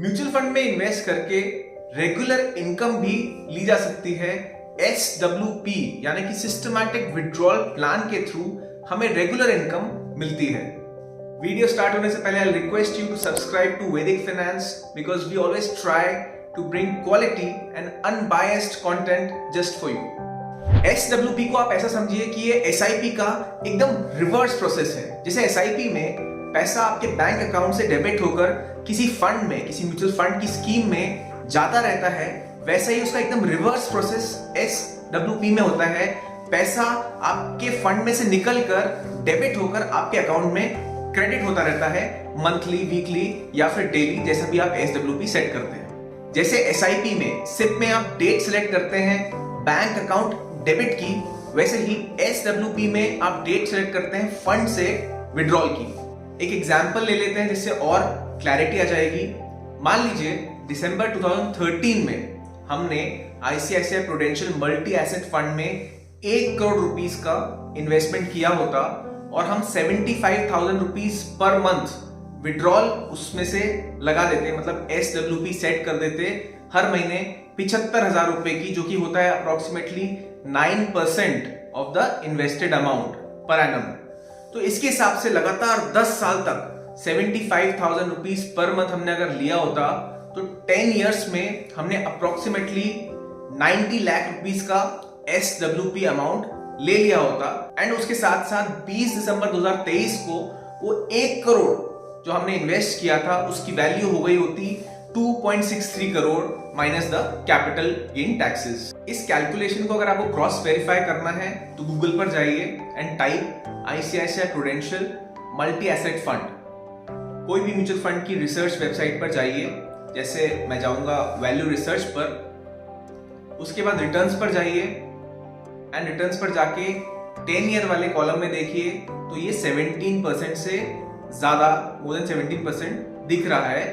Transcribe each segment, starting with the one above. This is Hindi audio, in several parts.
म्यूचुअल फंड में इन्वेस्ट करके रेगुलर इनकम भी ली जा सकती है। SWP यानी कि सिस्टमैटिक विड्रॉल प्लान के थ्रू हमें रेगुलर इनकम मिलती है। वीडियो स्टार्ट होने से पहले I request you to subscribe to Vedic finance because we always try to bring quality and unbiased content just for you. SWP को आप ऐसा समझिए कि ये SIP का एकदम रिवर्स प्रोसेस है। जैसे SIP में पैसा आपके बैंक अकाउंट से डेबिट होकर किसी फंड में, किसी म्यूचुअल फंड की स्कीम में जाता रहता है, वैसे ही उसका एकदम रिवर्स प्रोसेस SWP में होता है। पैसा आपके फंड में से निकलकर डेबिट होकर आपके अकाउंट में क्रेडिट होता रहता है, मंथली, वीकली या फिर डेली, जैसा भी आप SWP सेट करते हैं। जैसे SIP में SIP में आप डेट सिलेक्ट करते हैं बैंक अकाउंट डेबिट की, वैसे ही SWP में आप डेट सिलेक्ट करते हैं फंड से विड्रॉल की। एक एग्जाम्पल ले लेते हैं जिससे और क्लैरिटी आ जाएगी। मान लीजिए दिसंबर 2013 में हमने ICICI Prudential multi asset fund में 1 करोड़ रुपीस का इन्वेस्टमेंट किया होता और हम 75,000 रुपीस पर मंथ विड्रॉल उसमें से लगा देते, मतलब SWP सेट कर देते हर महीने 75,000 रुपए की, जो कि होता है approximately 9% of the invested amount per annum. तो इसके हिसाब से लगातार 10 साल तक 75,000 रुपीस पर मंथ हमने अगर लिया होता तो 10 इयर्स में हमने अप्रोक्सीमेटली 90 लाख रुपीस का SWP अमाउंट ले लिया होता। एंड उसके साथ साथ 20 दिसंबर 2023 को वो 1 करोड़ जो हमने इन्वेस्ट किया था उसकी वैल्यू हो गई होती 2.63 crore minus the capital gain taxes. इस कैलकुलेशन को अगर आपको क्रॉस वेरीफाई करना है तो गूगल पर जाइए and type ICICI Prudential multi asset fund. कोई भी म्यूचुअल फंड की रिसर्च वेबसाइट पर जाइए, जैसे मैं जाऊंगा वैल्यू रिसर्च पर, उसके बाद रिटर्न्स पर जाइए एंड रिटर्न्स पर जाके 10 ईयर वाले कॉलम में देखिए तो ये 17% से ज्यादा, मोर देन 17% दिख रहा है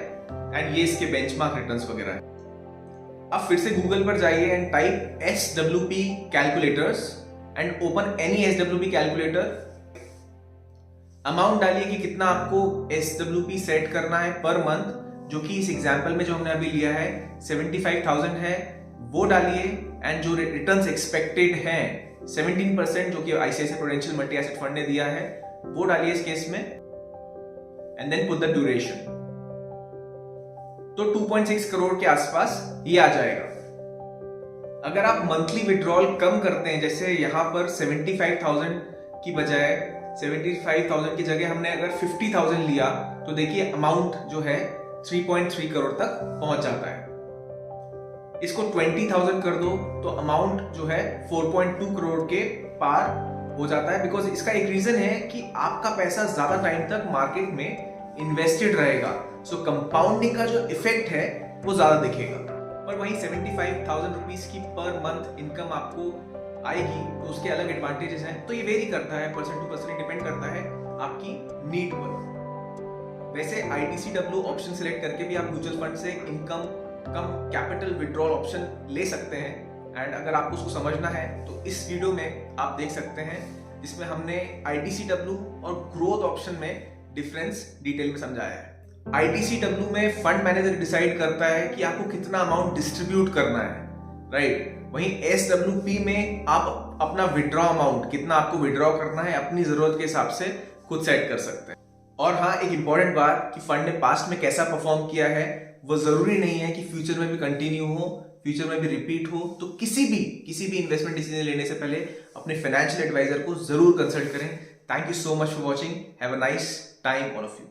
एंड ये इसके बेंचमार्क रिटर्न्स वगैरह है। अब फिर से गूगल पर जाइए and type SWP calculators and open any SWP calculator. Amount डालिए कि कितना आपको SWP सेट करना है पर मंथ, जो कि इस एग्जांपल में जो हमने अभी लिया है 75,000 है, वो डालिए एंड जो रिटर्न्स एक्सपेक्टेड हैं 17% जो कि ICICI Prudential multi asset fund ने दिया है वो डालिए इस केस में and then put the duration. तो 2.6 करोड़ के आसपास ये आ जाएगा। अगर आप मंथली विड्रॉल कम करते हैं, जैसे यहां पर 75,000 की बजाय 75,000 की जगह हमने अगर 50,000 लिया तो देखिए अमाउंट जो है 3.3 करोड़ तक पहुंच जाता है। इसको 20,000 कर दो तो अमाउंट जो है 4.2 करोड़ के पार हो जाता है। बिकॉज इसका एक रीजन है कि आपका पैसा ज्यादा टाइम तक मार्केट में इन्वेस्टेड रहेगा, सो कंपाउंडिंग का जो इफेक्ट है वो ज्यादा दिखेगा। पर वहीं 75,000 रुपीस की पर मंथ इनकम आपको आएगी तो उसके अलग एडवांटेजेस हैं। तो ये वेरी करता है, पर्सन टू पर्सन डिपेंड करता है आपकी नीड पर। वैसे ITCW ऑप्शन सिलेक्ट करके भी आप म्यूचुअल फंड से इनकम कम कैपिटल विड्रॉल ऑप्शन ले सकते हैं। एंड अगर आपको उसको समझना है तो इस वीडियो में आप देख सकते हैं, जिसमें हमने ITCW और ग्रोथ ऑप्शन में डिफरेंस डिटेल में समझाया है। ITCW में फंड मैनेजर डिसाइड करता है कि आपको कितना अमाउंट डिस्ट्रीब्यूट करना है, राइट। वहीं SWP में आप अपना विड्रॉ अमाउंट, कितना आपको विड्रॉ करना है, अपनी जरूरत के हिसाब से खुद सेट कर सकते हैं। और हाँ, एक इंपॉर्टेंट बात कि फंड ने पास्ट में कैसा परफॉर्म किया है वो जरूरी नहीं है कि फ्यूचर में भी कंटिन्यू हो, फ्यूचर में भी रिपीट हो। तो किसी भी इन्वेस्टमेंट डिसीजन लेने से पहले अपने फाइनेंशियल एडवाइजर को जरूर कंसल्ट करें। Thank you so much for watching. Have a nice time all of you.